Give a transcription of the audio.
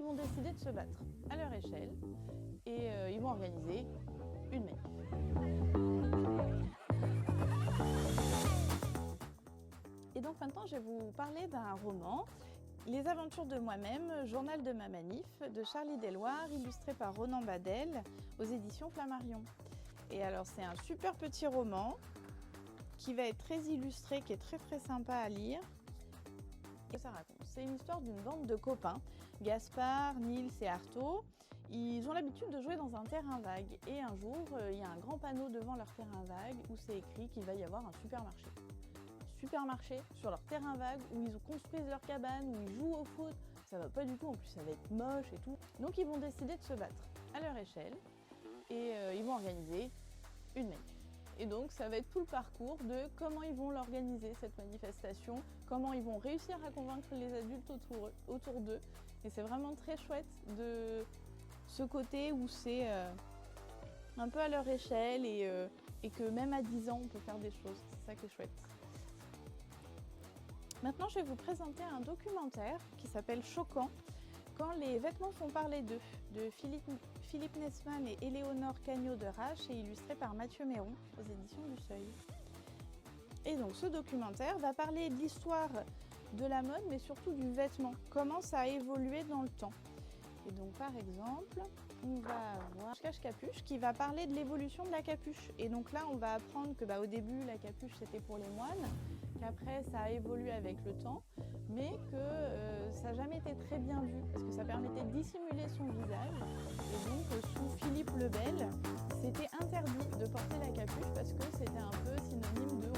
ils vont décider de se battre à leur échelle et ils vont organiser une manif. Et donc maintenant, je vais vous parler d'un roman, Les aventures de moi-même, journal de ma manif, de Charlie Deloire, illustré par Ronan Badel, aux éditions Flammarion. Et alors, c'est un super petit roman qui va être très illustré, qui est très sympa à lire. Et ça raconte, c'est une histoire d'une bande de copains, Gaspard, Nils et Artaud. Ils ont l'habitude de jouer dans un terrain vague. Et un jour, il y a un grand panneau devant leur terrain vague où c'est écrit qu'il va y avoir un supermarché. Supermarché sur leur terrain vague où ils construisent leur cabane, où ils jouent au foot. Ça va pas du tout, en plus ça va être moche et tout. Donc ils vont décider de se battre à leur échelle et ils vont organiser une manif. Et donc ça va être tout le parcours de comment ils vont l'organiser cette manifestation, comment ils vont réussir à convaincre les adultes autour d'eux. Et c'est vraiment très chouette de ce côté où c'est un peu à leur échelle et que même à 10 ans on peut faire des choses. C'est ça qui est chouette. Maintenant, je vais vous présenter un documentaire qui s'appelle Choquant, quand les vêtements font parler d'eux, de Philippe Nesman et Éléonore Cagneau de Rache et illustré par Mathieu Méron aux éditions du Seuil. Et donc ce documentaire va parler de l'histoire de la mode, mais surtout du vêtement, comment ça a évolué dans le temps. Et donc par exemple, on va avoir Cache-Capuche qui va parler de l'évolution de la capuche. Et donc là, on va apprendre que au début, la capuche c'était pour les moines, qu'après ça a évolué avec le temps, mais que ça n'a jamais été très bien vu, parce que ça permettait de dissimuler son visage. Et donc sous Philippe le Bel, c'était interdit de porter la capuche parce que c'était un peu synonyme de